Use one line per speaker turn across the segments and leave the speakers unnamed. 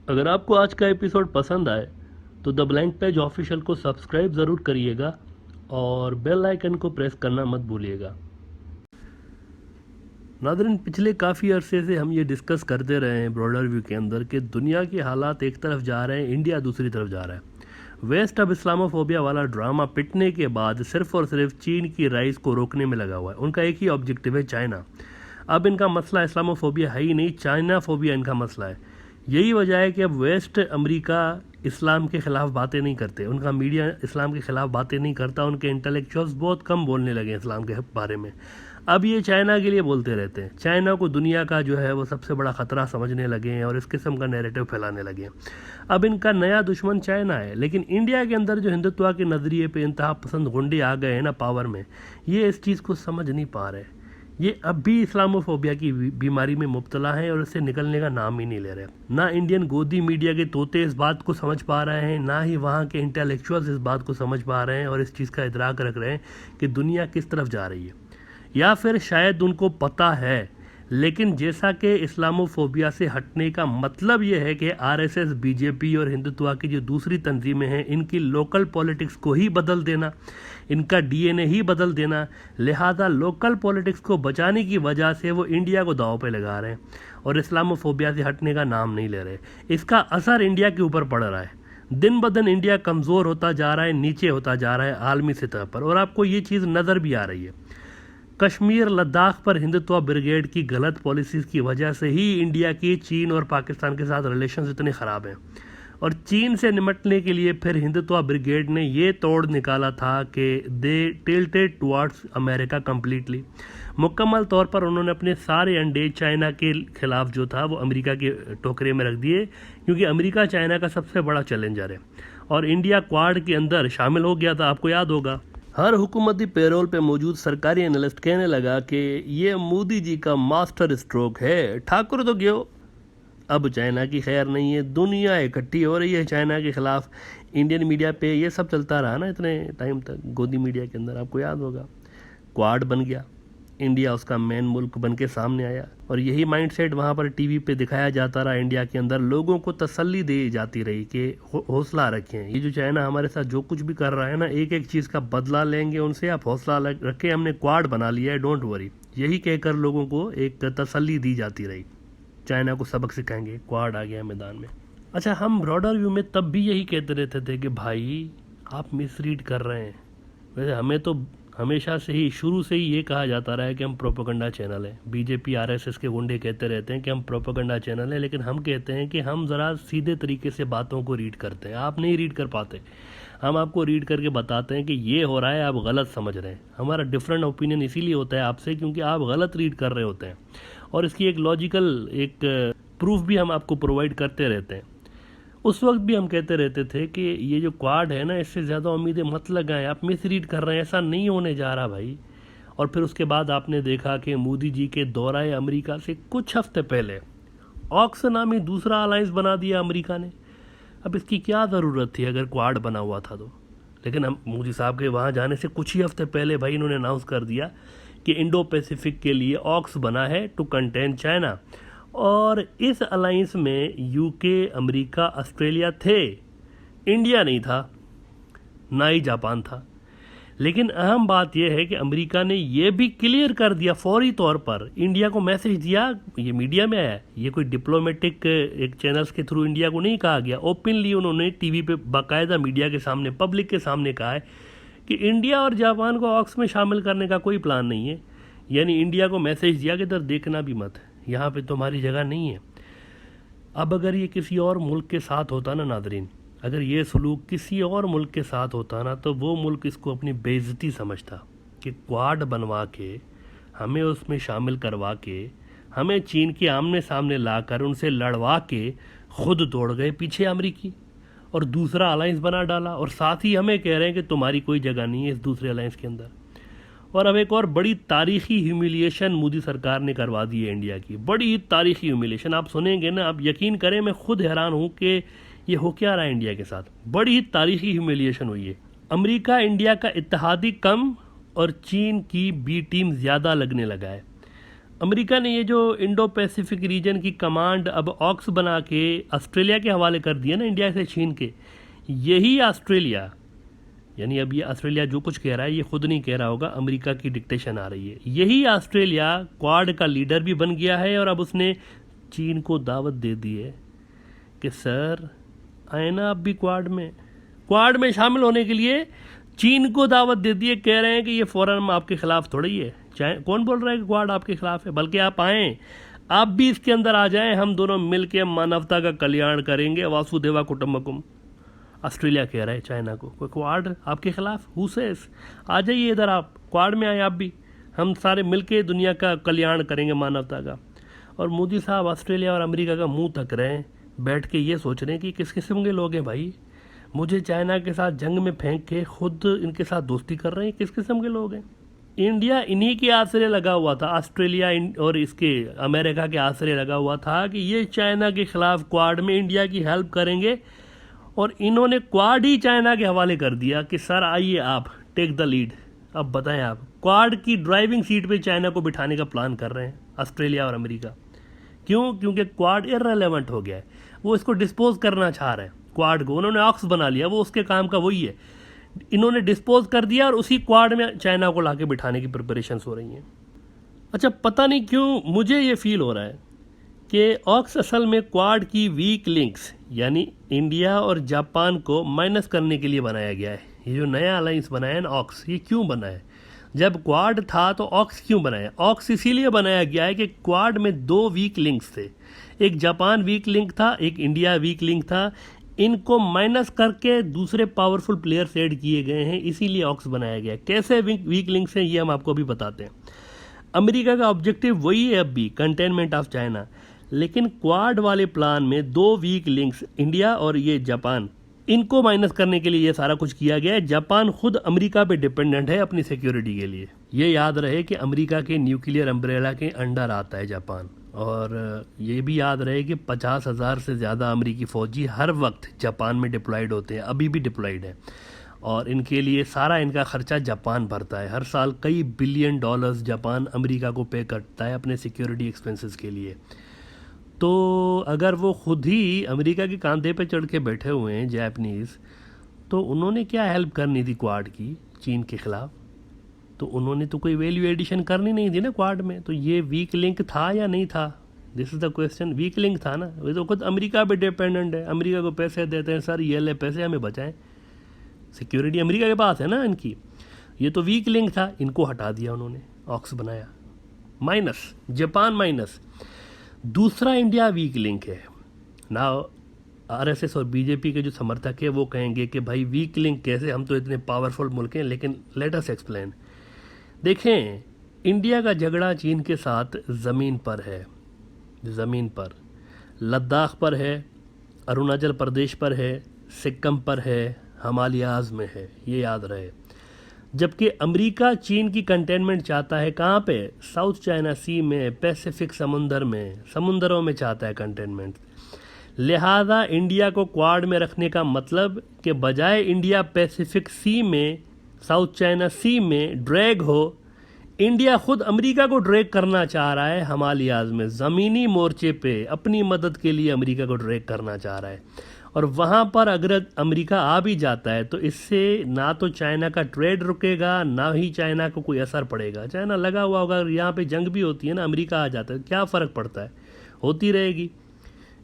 अगर आपको आज का एपिसोड पसंद आए तो द ब्लैंक पेज ऑफिशियल को सब्सक्राइब ज़रूर करिएगा और बेल आइकन को प्रेस करना मत भूलिएगा। नादरीन, पिछले काफ़ी अरसे से हम ये डिस्कस करते रहे हैं ब्रॉडर व्यू के अंदर कि दुनिया के हालात एक तरफ जा रहे हैं, इंडिया दूसरी तरफ जा रहा है। वेस्ट अब इस्लामोफोबिया वाला ड्रामा पिटने के बाद सिर्फ और सिर्फ चीन की राइज को रोकने में लगा हुआ है। उनका एक ही ऑब्जेक्टिव है, चाइना। अब इनका मसला इस्लामोफोबिया है ही नहीं, चाइना फोबिया इनका मसला है। यही वजह है कि अब वेस्ट अमेरिका इस्लाम के ख़िलाफ़ बातें नहीं करते, उनका मीडिया इस्लाम के ख़िलाफ़ बातें नहीं करता, उनके इंटेलेक्चुअल्स बहुत कम बोलने लगे इस्लाम के बारे में। अब ये चाइना के लिए बोलते रहते हैं, चाइना को दुनिया का जो है वो सबसे बड़ा ख़तरा समझने लगे हैं और इस किस्म का नैरेटिव फैलाने लगे हैं। अब इनका नया दुश्मन चाइना है, लेकिन इंडिया के अंदर जो हिंदुत्व के नज़रिए पे इंतहा पसंद गुंडे आ गए हैं ना पावर में, ये इस चीज़ को समझ नहीं पा रहे। ये अब भी इस्लामोफोबिया की बीमारी में मुब्तला हैं और इससे निकलने का नाम ही नहीं ले रहे। ना इंडियन गोदी मीडिया के तोते इस बात को समझ पा रहे हैं, ना ही वहाँ के इंटेलेक्चुअल्स इस बात को समझ पा रहे हैं और इस चीज़ का इदराक रख रहे हैं कि दुनिया किस तरफ जा रही है। या फिर शायद उनको पता है, लेकिन जैसा कि इस्लामोफोबिया से हटने का मतलब ये है कि आरएसएस, बीजेपी और हिंदुत्व की जो दूसरी तंजीमें हैं, इनकी लोकल पॉलिटिक्स को ही बदल देना, इनका डीएनए ही बदल देना। लिहाजा लोकल पॉलिटिक्स को बचाने की वजह से वो इंडिया को दांव पे लगा रहे हैं और इस्लामोफोबिया से हटने का नाम नहीं ले रहे। इसका असर इंडिया के ऊपर पड़ रहा है। दिन ब दिन इंडिया कमज़ोर होता जा रहा है, नीचे होता जा रहा है आलमी सतह पर, और आपको ये चीज़ नज़र भी आ रही है। कश्मीर लद्दाख पर हिंदुत्व ब्रिगेड की गलत पॉलिसीज़ की वजह से ही इंडिया की चीन और पाकिस्तान के साथ रिलेशंस इतने ख़राब हैं। और चीन से निपटने के लिए फिर हिंदुत्व ब्रिगेड ने ये तोड़ निकाला था कि दे टिल्टेड टुवर्ड्स अमेरिका कम्प्लीटली। मुकम्मल तौर पर उन्होंने अपने सारे अंडे चाइना के खिलाफ जो था वो अमेरिका के टोकरे में रख दिए, क्योंकि अमेरिका चाइना का सबसे बड़ा चैलेंजर है। और इंडिया क्वाड के अंदर शामिल हो गया था, आपको याद होगा। हर हुकूमती पेरोल पे मौजूद सरकारी एनालिस्ट कहने लगा कि ये मोदी जी का मास्टर स्ट्रोक है, ठाकुर तो गयो। अब चाइना की खैर नहीं है, दुनिया इकट्ठी हो रही है चाइना के ख़िलाफ़। इंडियन मीडिया पे ये सब चलता रहा ना इतने टाइम तक, गोदी मीडिया के अंदर, आपको याद होगा। क्वाड बन गया, इंडिया उसका मेन मुल्क बन के सामने आया और यही माइंडसेट वहाँ पर टीवी पे दिखाया जाता रहा। इंडिया के अंदर लोगों को तसल्ली दी जाती रही कि हौसला रखें, ये जो चाइना हमारे साथ जो कुछ भी कर रहा है ना, एक एक चीज़ का बदला लेंगे उनसे, आप हौसला रखें, हमने क्वाड बना लिया है, डोंट वरी। यही कहकर लोगों को एक तसल्ली दी जाती रही, चाइना को सबक सिखाएंगे, क्वाड आ गया मैदान में। अच्छा, हम ब्रॉडर व्यू में तब भी यही कहते रहते थे कि भाई आप मिसरीड कर रहे हैं। वैसे हमें तो हमेशा से ही, शुरू से ही ये कहा जाता रहा है कि हम प्रोपेगेंडा चैनल हैं। बीजेपी आरएसएस के गुंडे कहते रहते हैं कि हम प्रोपेगेंडा चैनल हैं, लेकिन हम कहते हैं कि हम ज़रा सीधे तरीके से बातों को रीड करते हैं, आप नहीं रीड कर पाते। हम आपको रीड करके बताते हैं कि ये हो रहा है, आप गलत समझ रहे हैं। हमारा डिफरेंट ओपिनियन इसीलिए होता है आपसे, क्योंकि आप गलत रीड कर रहे होते हैं, और इसकी एक लॉजिकल एक प्रूफ भी हम आपको प्रोवाइड करते रहते हैं। उस वक्त भी हम कहते रहते थे कि ये जो क्वाड है ना, इससे ज़्यादा उम्मीदें मत लगाएं, आप मिस रीड कर रहे हैं, ऐसा नहीं होने जा रहा भाई। और फिर उसके बाद आपने देखा कि मोदी जी के दौरा अमेरिका से कुछ हफ्ते पहले ऑक्स नामी दूसरा अलायंस बना दिया अमेरिका ने। अब इसकी क्या ज़रूरत थी अगर क्वाड बना हुआ था तो। लेकिन हम मोदी साहब के वहाँ जाने से कुछ ही हफ्ते पहले भाई इन्होंने अनाउंस कर दिया कि इंडो पैसिफिक के लिए ऑक्स बना है टू कंटेन चाइना। और इस अलायंस में यूके, अमेरिका, ऑस्ट्रेलिया थे, इंडिया नहीं था, ना ही जापान था। लेकिन अहम बात यह है कि अमेरिका ने यह भी क्लियर कर दिया फौरी तौर पर, इंडिया को मैसेज दिया, ये मीडिया में आया, ये कोई डिप्लोमेटिक एक चैनल्स के थ्रू इंडिया को नहीं कहा गया, ओपनली उन्होंने टीवी पे बाकायदा मीडिया के सामने, पब्लिक के सामने कहा है कि इंडिया और जापान को ऑक्स में शामिल करने का कोई प्लान नहीं है। यानी इंडिया को मैसेज दिया कि इधर देखना भी मत, यहाँ पे तुम्हारी जगह नहीं है। अब अगर ये किसी और मुल्क के साथ होता ना नादरीन, अगर ये सलूक किसी और मुल्क के साथ होता ना, तो वो मुल्क इसको अपनी बेइज्जती समझता कि क्वाड बनवा के, हमें उसमें शामिल करवा के, हमें चीन के आमने सामने लाकर उनसे लड़वा के खुद दौड़ गए पीछे अमेरिकी और दूसरा अलायंस बना डाला, और साथ ही हमें कह रहे हैं कि तुम्हारी कोई जगह नहीं है इस दूसरे अलायंस के अंदर। और अब एक और बड़ी तारीखी ह्यूमिलिएशन मोदी सरकार ने करवा दी है इंडिया की, बड़ी तारीखी ह्यूमिलिएशन। आप सुनेंगे ना, आप यकीन करें, मैं खुद हैरान हूँ कि ये हो क्या रहा है इंडिया के साथ। बड़ी तारीखी ह्यूमिलिएशन हुई है। अमेरिका इंडिया का इत्तेहादी कम और चीन की बी टीम ज़्यादा लगने लगा है। अमेरिका ने ये जो इंडो पैसिफिक रीजन की कमांड अब ऑक्स बना के ऑस्ट्रेलिया के हवाले कर दिया ना, इंडिया से छीन के, यही ऑस्ट्रेलिया, यानी अब ये ऑस्ट्रेलिया जो कुछ कह रहा है ये खुद नहीं कह रहा होगा, अमेरिका की डिक्टेशन आ रही है, यही ऑस्ट्रेलिया क्वाड का लीडर भी बन गया है और अब उसने चीन को दावत दे दी है कि सर आए ना आप भी क्वाड में शामिल होने के लिए चीन को दावत दे दी है। कह रहे हैं कि ये फौरन आपके खिलाफ थोड़ी है, चाहे कौन बोल रहा है कि क्वाड आपके खिलाफ है, बल्कि आप आएँ, आप भी इसके अंदर आ जाएं, हम दोनों मिल के मानवता का कल्याण करेंगे, वासुदेवा कुटुंबकम। ऑस्ट्रेलिया कह रहा है चाइना को, कोई क्वाड आपके खिलाफ, हु सेज, आ जाइए इधर, आप क्वाड में आए आप भी, हम सारे मिल के दुनिया का कल्याण करेंगे, मानवता का। और मोदी साहब ऑस्ट्रेलिया और अमेरिका का मुंह तक रहे हैं, बैठ के ये सोच रहे हैं कि किस किस्म के लोग हैं भाई, मुझे चाइना के साथ जंग में फेंक के खुद इनके साथ दोस्ती कर रहे हैं, किस किस्म के लोग हैं। इंडिया इन्हीं के आसरे लगा हुआ था, ऑस्ट्रेलिया और इसके अमेरिका के आसरे लगा हुआ था कि ये चाइना के खिलाफ क्वाड में इंडिया की हेल्प करेंगे, और इन्होंने क्वाड ही चाइना के हवाले कर दिया कि सर आइए आप टेक द लीड। अब बताएं आप, क्वाड की ड्राइविंग सीट पे चाइना को बिठाने का प्लान कर रहे हैं ऑस्ट्रेलिया और अमेरिका। क्यों? क्योंकि क्वाड इररेलेवेंट हो गया है, वो इसको डिस्पोज करना चाह रहे हैं, क्वाड को उन्होंने ऑक्स बना लिया, वो उसके काम का वही है, इन्होंने डिस्पोज कर दिया और उसी क्वाड में चाइना को लाके बिठाने की प्रिपरेशंस हो रही हैं। अच्छा, पता नहीं क्यों मुझे ये फील हो रहा है कि ऑक्स असल में क्वाड की वीक लिंक्स यानी इंडिया और जापान को माइनस करने के लिए बनाया गया है। ये जो नया अलायंस बनाया है ना ऑक्स, ये क्यों बना है? जब क्वाड था तो ऑक्स क्यों बनाया? ऑक्स इसीलिए बनाया गया है कि क्वाड में 2 वीक लिंक्स थे, एक जापान वीक लिंक था, एक इंडिया वीक लिंक था, इनको माइनस करके दूसरे पावरफुल प्लेयर्स ऐड किए गए हैं, इसीलिए ऑक्स बनाया गया है। कैसे वीक लिंक्स हैं ये हम आपको अभी बताते हैं। अमेरिका का ऑब्जेक्टिव वही है अब भी, कंटेनमेंट ऑफ चाइना, लेकिन क्वाड वाले प्लान में 2 वीक लिंक्स इंडिया और ये जापान, इनको माइनस करने के लिए ये सारा कुछ किया गया है। जापान खुद अमेरिका पे डिपेंडेंट है अपनी सिक्योरिटी के लिए। ये याद रहे कि अमेरिका के न्यूक्लियर अम्ब्रेला के अंडर आता है जापान, और ये भी याद रहे कि 50,000 से ज़्यादा अमेरिकी फ़ौजी हर वक्त जापान में डिप्लॉयड होते हैं, अभी भी डिप्लॉयड हैं, और इनके लिए सारा इनका खर्चा जापान भरता है। हर साल कई बिलियन डॉलर्स जापान अमेरिका को पे करता है अपने सिक्योरिटी एक्सपेंसेस के लिए। तो अगर वो खुद ही अमेरिका के कंधे पे चढ़ के बैठे हुए हैं जापानीज़, तो उन्होंने क्या हेल्प करनी थी क्वाड की चीन के ख़िलाफ़? तो उन्होंने तो कोई वैल्यू एडिशन करनी नहीं थी ना क्वाड में। तो ये वीक लिंक था या नहीं था? This is the question. Weak link था ना, वो तो खुद अमेरिका पे डिपेंडेंट है, अमेरिका को पैसे देते हैं, सर ये ले पैसे हमें बचाएं, सिक्योरिटी अमेरिका के पास है ना इनकी। ये तो वीक लिंक था, इनको हटा दिया उन्होंने, ऑक्स बनाया, माइनस, जापान माइनस। दूसरा इंडिया वीक लिंक है ना। आरएसएस और बीजेपी के जो समर्थक है वो कहेंगे कि भाई वीक लिंक कैसे, हम तो इतने पावरफुल मुल्क हैं। लेकिन लेट अस एक्सप्लेन। देखें, इंडिया का झगड़ा चीन के साथ ज़मीन पर है, ज़मीन पर, लद्दाख पर है, अरुणाचल प्रदेश पर है, सिक्किम पर है, हिमालयाज़ में है, ये याद रहे। जबकि अमेरिका चीन की कंटेनमेंट चाहता है कहाँ पे? साउथ चाइना सी में, पैसिफिक समुंदर में, समुंदरों में चाहता है कंटेनमेंट। लिहाजा इंडिया को क्वाड में रखने का मतलब कि बजाय इंडिया पैसिफिक सी में, साउथ चाइना सी में ड्रैग हो, इंडिया खुद अमेरिका को ड्रैग करना चाह रहा है हिमालयाज़ में, ज़मीनी मोर्चे पे अपनी मदद के लिए अमेरिका को ड्रैग करना चाह रहा है। और वहाँ पर अगर अमेरिका आ भी जाता है तो इससे ना तो चाइना का ट्रेड रुकेगा, ना ही चाइना को कोई असर पड़ेगा। चाइना लगा हुआ होगा, यहाँ पे जंग भी होती है ना, अमेरिका आ जाता है, क्या फ़र्क पड़ता है? होती रहेगी,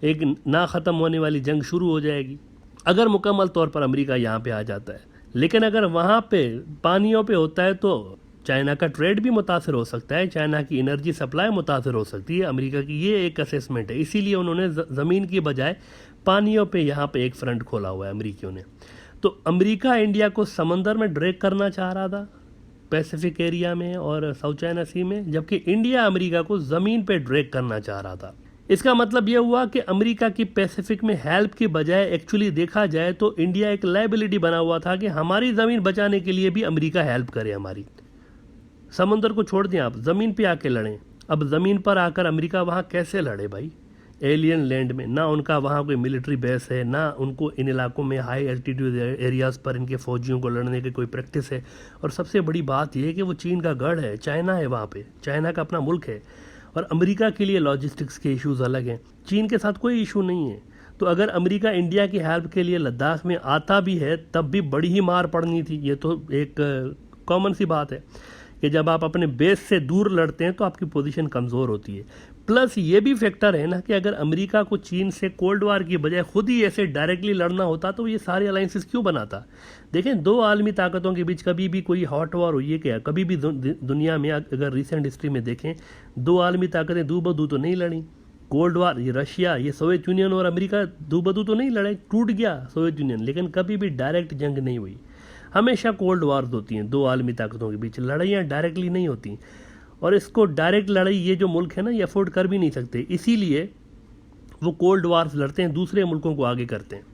एक ना ख़त्म होने वाली जंग शुरू हो जाएगी अगर मुकम्मल तौर पर अमेरिका यहाँ पे आ जाता है। लेकिन अगर वहाँ पे पानियों पे होता है तो चाइना का ट्रेड भी मुतासर हो सकता है, चाइना की एनर्जी सप्लाई मुतासर हो सकती है अमेरिका की। ये एक असेसमेंट है, इसीलिए उन्होंने ज़मीन की बजाय पानियों पे यहाँ पे एक फ्रंट खोला हुआ है अमेरिकियों ने। तो अमेरिका इंडिया को समंदर में ड्रैग करना चाह रहा था, पैसिफिक एरिया में और साउथ चाइना सी में, जबकि इंडिया अमेरिका को ज़मीन पे ड्रैग करना चाह रहा था। इसका मतलब यह हुआ कि अमेरिका की पैसिफिक में हेल्प की बजाय एक्चुअली देखा जाए तो इंडिया एक लायबिलिटी बना हुआ था कि हमारी ज़मीन बचाने के लिए भी अमेरिका हेल्प करे हमारी। समंदर को छोड़ दें, आप ज़मीन पे आके लड़ें। अब ज़मीन पर आकर अमेरिका वहाँ कैसे लड़े भाई? एलियन लैंड में, ना उनका वहाँ कोई मिलिट्री बेस है, ना उनको इन इलाकों में हाई एल्टीट्यूड एरियाज़ पर इनके फ़ौजियों को लड़ने की कोई प्रैक्टिस है। और सबसे बड़ी बात यह है कि वो चीन का गढ़ है, चाइना है वहाँ पे, चाइना का अपना मुल्क है। और अमेरिका के लिए लॉजिस्टिक्स के इश्यूज अलग हैं। चीन के साथ कोई इशू नहीं है। तो अगर अमेरिका इंडिया की हेल्प के लिए लद्दाख में आता भी है तब भी बड़ी ही मार पड़नी थी। ये तो एक कॉमन सी बात है कि जब आप अपने बेस से दूर लड़ते हैं तो आपकी पोजीशन कमज़ोर होती है। प्लस ये भी फैक्टर है ना कि अगर अमेरिका को चीन से कोल्ड वार की बजाय खुद ही ऐसे डायरेक्टली लड़ना होता तो ये सारे अलायंसेस क्यों बनाता। देखें, दो आलमी ताकतों के बीच कभी भी कोई हॉट वॉर हुई है क्या? कभी भी दुनिया में अगर रिसेंट हिस्ट्री में देखें, दो आलमी ताकतें दू बदू तो नहीं लड़ी। कोल्ड वार, ये रशिया, ये सोवियत यूनियन और अमेरिका दू बदू तो नहीं लड़े, टूट गया सोवियत यूनियन, लेकिन कभी भी डायरेक्ट जंग नहीं हुई। हमेशा कोल्ड वार्स होती हैं दो आलमी ताकतों के बीच, लड़ाइयाँ डायरेक्टली नहीं होती। और इसको डायरेक्ट लड़ाई ये जो मुल्क है ना, ये अफोर्ड कर भी नहीं सकते, इसीलिए वो कोल्ड वार्स लड़ते हैं, दूसरे मुल्कों को आगे करते हैं।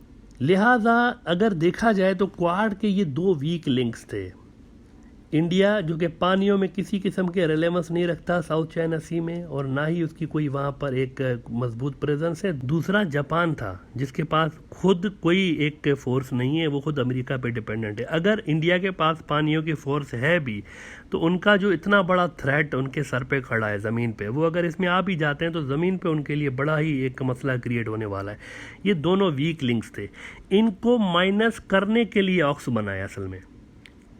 लिहाजा अगर देखा जाए तो क्वाड के ये दो वीक लिंक्स थे। इंडिया जो कि पानियों में किसी किस्म के रेलेवेंस नहीं रखता साउथ चाइना सी में, और ना ही उसकी कोई वहाँ पर एक मजबूत प्रेजेंस है। दूसरा जापान था जिसके पास खुद कोई एक फोर्स नहीं है, वो खुद अमेरिका पे डिपेंडेंट है। अगर इंडिया के पास पानियों की फोर्स है भी तो उनका जो इतना बड़ा थ्रेट उनके सर पे खड़ा है ज़मीन पे, वो अगर इसमें आ भी जाते हैं तो ज़मीन पे उनके लिए बड़ा ही एक मसला क्रिएट होने वाला है। ये दोनों वीक लिंक्स थे, इनको माइनस करने के लिए ऑक्स बनाया। असल में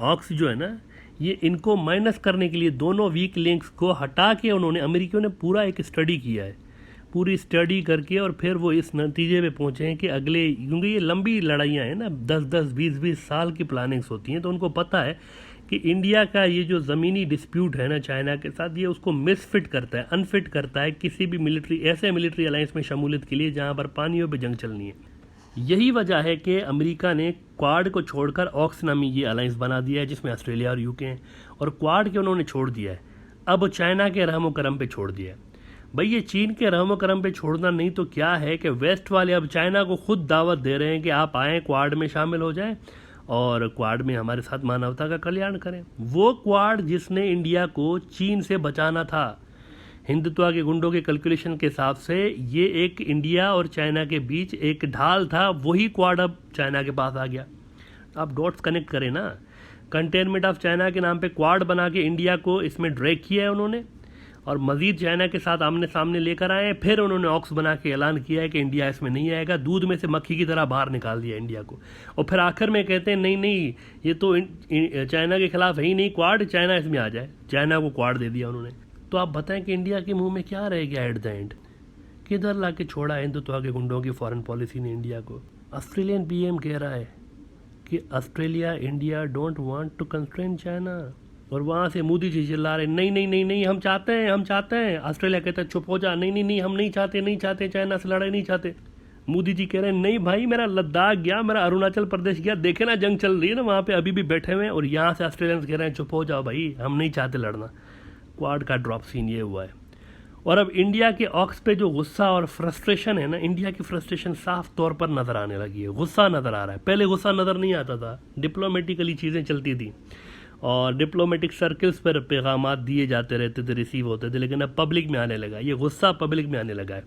ऑक्स जो है ना, ये इनको माइनस करने के लिए दोनों वीक लिंक्स को हटा के उन्होंने, अमेरिकियों ने पूरा एक स्टडी किया है, पूरी स्टडी करके और फिर वो इस नतीजे पे पहुँचे हैं कि अगले, क्योंकि ये लंबी लड़ाइयाँ हैं ना, 10-10, 20-20 साल की प्लानिंग्स होती हैं, तो उनको पता है कि इंडिया का ये जो ज़मीनी डिस्प्यूट है ना चाइना के साथ, ये उसको मिसफिट करता है, अनफिट करता है किसी भी ऐसे मिलिट्री अलायंस में शमूलियत के लिए जहाँ पर पानियों पर जंग चलनी है। यही वजह है कि अमेरिका ने क्वाड को छोड़कर ऑक्स नामी ये अलायंस बना दिया है जिसमें ऑस्ट्रेलिया और यूके हैं, और क्वाड के उन्होंने छोड़ दिया है, अब चाइना के रहमो करम पे छोड़ दिया है। भाई ये चीन के रहमो करम पे छोड़ना नहीं तो क्या है कि वेस्ट वाले अब चाइना को खुद दावत दे रहे हैं कि आप आएँ, क्वाड में शामिल हो जाएं और क्वाड में हमारे साथ मानवता का कल्याण करें। वो क्वाड जिसने इंडिया को चीन से बचाना था, हिंदुत्व के गुंडों के कैलकुलेशन के हिसाब से ये एक इंडिया और चाइना के बीच एक ढाल था, वही क्वाड अब चाइना के पास आ गया। आप डॉट्स कनेक्ट करें ना, कंटेनमेंट ऑफ चाइना के नाम पे क्वाड बना के इंडिया को इसमें ड्रैग किया है उन्होंने, और मजीद चाइना के साथ आमने सामने लेकर आए। फिर उन्होंने ऑक्स बना के ऐलान किया है कि इंडिया इसमें नहीं आएगा, दूध में से मक्खी की तरह बाहर निकाल दिया इंडिया को। और फिर आखिर में कहते हैं नहीं नहीं, ये तो चाइना के खिलाफ है ही नहीं क्वाड, चाइना इसमें आ जाए, चाइना को क्वाड दे दिया उन्होंने। तो आप बताएं कि इंडिया के मुंह में क्या रह गया एट द एंड? किधर ला के छोड़ा हिंदुत्व के गुंडों की फॉरेन पॉलिसी ने इंडिया को? ऑस्ट्रेलियन पीएम कह रहा है कि Australia India don't want to constrain China, और वहाँ से मोदी जी चिल्ला रहे नहीं नहीं नहीं नहीं, हम चाहते हैं, हम चाहते हैं। ऑस्ट्रेलिया कहता है चुप हो जा, नहीं नहीं नहीं, हम नहीं चाहते, नहीं चाहते, चाइना से लड़ाई नहीं चाहते। मोदी जी कह रहे हैं नहीं भाई, मेरा लद्दाख गया, मेरा अरुणाचल प्रदेश गया, देखे ना जंग चल रही है ना वहाँ पे, अभी भी बैठे हुए हैं, और यहाँ से ऑस्ट्रेलियंस कह रहे हैं चुप हो जाओ भाई, हम नहीं चाहते लड़ना। क्वाड का ड्रॉप सीन ये हुआ है। और अब इंडिया के ऑक्स पे जो गुस्सा और फ्रस्ट्रेशन है ना, इंडिया की फ्रस्ट्रेशन साफ तौर पर नज़र आने लगी है, गुस्सा नज़र आ रहा है। पहले गुस्सा नज़र नहीं आता था, डिप्लोमेटिकली चीज़ें चलती थी और डिप्लोमेटिक सर्कल्स पर पैगामात दिए जाते रहते थे, रिसीव होते थे, लेकिन अब पब्लिक में आने लगा, ये गुस्सा पब्लिक में आने लगा है।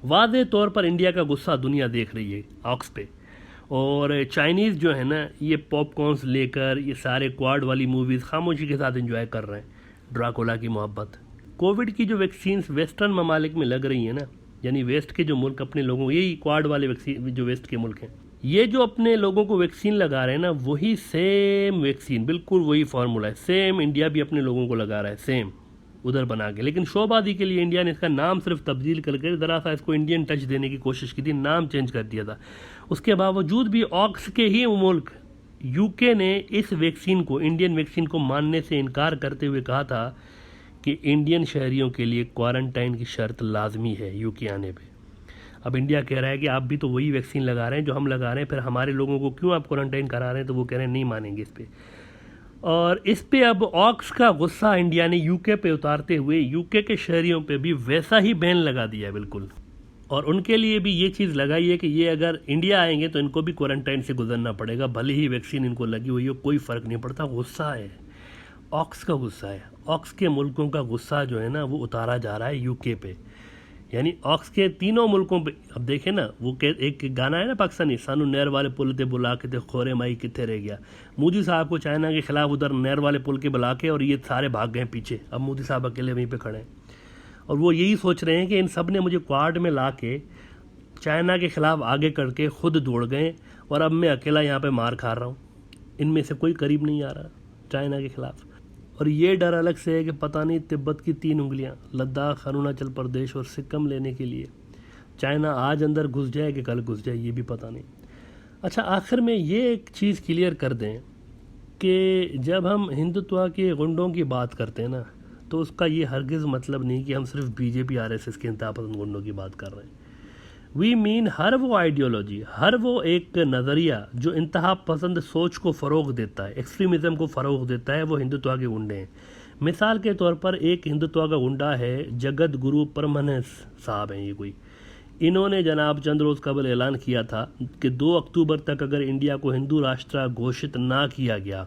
वाज़े तौर पर इंडिया का गुस्सा दुनिया देख रही है ऑक्स पे, और चाइनीज़ जो है ना, ये पॉपकॉर्न्स लेकर ये सारे क्वाड वाली मूवीज़ खामोशी के साथ एंजॉय कर रहे हैं, ड्राकुला की मोहब्बत। कोविड की जो वैक्सीन्स वेस्टर्न ममालिक में लग रही हैं ना, यानी वेस्ट के जो मुल्क अपने लोगों, यही क्वाड वाले वैक्सीन जो वेस्ट के मुल्क हैं, ये जो अपने लोगों को वैक्सीन लगा रहे हैं ना, वही सेम वैक्सीन, बिल्कुल वही फार्मूला है, सेम इंडिया भी अपने लोगों को लगा रहा है, सेम उधर बना के। लेकिन शोबाजी के लिए इंडिया ने इसका नाम सिर्फ तब्दील करके ज़रा सा इसको इंडियन टच देने की कोशिश की थी, नाम चेंज कर दिया था। उसके बावजूद भी ऑक्स के ही मुल्क यूके ने इस वैक्सीन को, इंडियन वैक्सीन को मानने से इनकार करते हुए कहा था कि इंडियन शहरियों के लिए क्वारंटाइन की शर्त लाजमी है यूके आने पे। अब इंडिया कह रहा है कि आप भी तो वही वैक्सीन लगा रहे हैं जो हम लगा रहे हैं, फिर हमारे लोगों को क्यों आप क्वारंटाइन करा रहे हैं? तो वो कह रहे हैं नहीं मानेंगे इस पर। और इस पे अब ऑक्स का गुस्सा इंडिया ने यूके पे उतारते हुए यूके के शहरियों पे भी वैसा ही बैन लगा दिया है बिल्कुल, और उनके लिए भी ये चीज़ लगाई है कि ये अगर इंडिया आएंगे तो इनको भी क्वारंटाइन से गुजरना पड़ेगा, भले ही वैक्सीन इनको लगी हुई हो, कोई फ़र्क नहीं पड़ता। गुस्सा है, ऑक्स का गुस्सा है, ऑक्स के मुल्कों का गुस्सा जो है ना वो उतारा जा रहा है यूके पे, यानी ऑक्स के तीनों मुल्कों पे। अब देखें ना, वो एक गाना है ना पाकिस्तानी, सानू नहर वाले पुल ते बुला के ते खोरे माई कितने रह गया। मोदी साहब को चाइना के खिलाफ उधर नहर वाले पुल के बुला के और ये सारे भाग गए पीछे, अब मोदी साहब अकेले वहीं पे खड़े हैं। और वो यही सोच रहे हैं कि इन सब ने मुझे क्वाड में ला के चाइना के ख़िलाफ़ आगे करके खुद दौड़ गए और अब मैं अकेला यहाँ पे मार खा रहा हूँ। इनमें से कोई करीब नहीं आ रहा चाइना के ख़िलाफ़। और ये डर अलग से है कि पता नहीं तिब्बत की 3 उंगलियाँ लद्दाख, अरुणाचल प्रदेश और सिक्किम लेने के लिए चाइना आज अंदर घुस जाए कि कल घुस जाए, ये भी पता नहीं। अच्छा, आखिर में ये एक चीज़ क्लियर कर दें कि जब हम हिंदुत्व के गुंडों की बात करते हैं ना, तो उसका ये हरगिज़ मतलब नहीं कि हम सिर्फ बीजेपी आरएसएस के इंतहा पसंद गुंडों की बात कर रहे हैं। वी मीन हर वो आइडियोलॉजी, हर वो एक नज़रिया जो इंतहा पसंद सोच को फ़रोग देता है, एक्सट्रीमिज़म को फ़रोग देता है, वो हिंदुत्व के गुंडे हैं। मिसाल के तौर पर एक हिंदुत्व का गुंडा है जगत गुरु परमहंस साहब हैं ये कोई। इन्होंने जनाब चंद रोज़ कबल ऐलान किया था कि 2 अक्टूबर तक अगर इंडिया को हिंदू राष्ट्र घोषित ना किया गया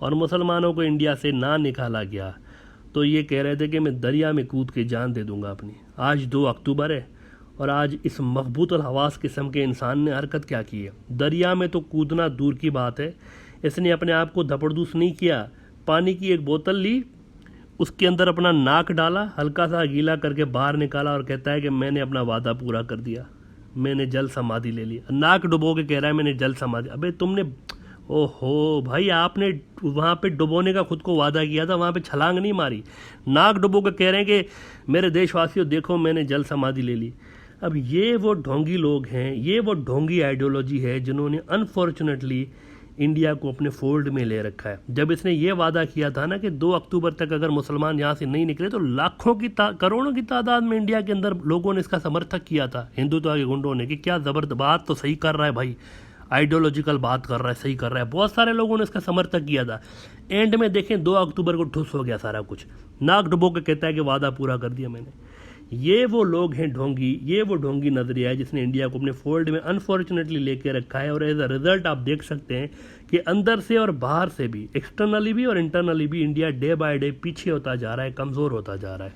और मुसलमानों को इंडिया से ना निकाला गया तो ये कह रहे थे कि मैं दरिया में कूद के जान दे दूंगा अपनी। आज 2 अक्टूबर है और आज इस मखबूतुल हवास किस्म के इंसान ने हरकत क्या की है। दरिया में तो कूदना दूर की बात है, इसने अपने आप को धपड़दूस नहीं किया। पानी की एक बोतल ली, उसके अंदर अपना नाक डाला, हल्का सा गीला करके बाहर निकाला और कहता है कि मैंने अपना वादा पूरा कर दिया, मैंने जल समाधि ले ली। नाक डुबो के कह रहा है मैंने जल समाधि। अबे तुमने, ओहो भाई, आपने वहाँ पे डुबोने का खुद को वादा किया था, वहाँ पे छलांग नहीं मारी। नाक डुबो के कह रहे हैं कि मेरे देशवासियों देखो मैंने जल समाधि ले ली। अब ये वो ढोंगी लोग हैं, ये वो ढोंगी आइडियोलॉजी है जिन्होंने अनफॉर्चुनेटली इंडिया को अपने फोल्ड में ले रखा है। जब इसने ये वादा किया था ना कि 2 अक्टूबर तक अगर मुसलमान यहाँ से नहीं निकले तो लाखों की करोड़ों की तादाद में इंडिया के अंदर लोगों ने इसका समर्थक किया था, हिंदुत्व के गुंडों ने, कि क्या ज़बरदस्त बात तो सही कर रहा है भाई, आइडियोलॉजिकल बात कर रहा है, सही कर रहा है। बहुत सारे लोगों ने इसका समर्थक किया था। एंड में देखें 2 अक्टूबर को ठुस हो गया सारा कुछ। नाक डुबो के कहता है कि वादा पूरा कर दिया मैंने। ये वो लोग हैं ढोंगी, ये वो ढोंगी नजरिया है जिसने इंडिया को अपने फोल्ड में अनफॉर्चुनेटली लेके रखा है। और एज अ रिजल्ट आप देख सकते हैं कि अंदर से और बाहर से भी, एक्सटर्नली भी और इंटरनली भी, इंडिया डे बाय डे पीछे होता जा रहा है, कमज़ोर होता जा रहा है।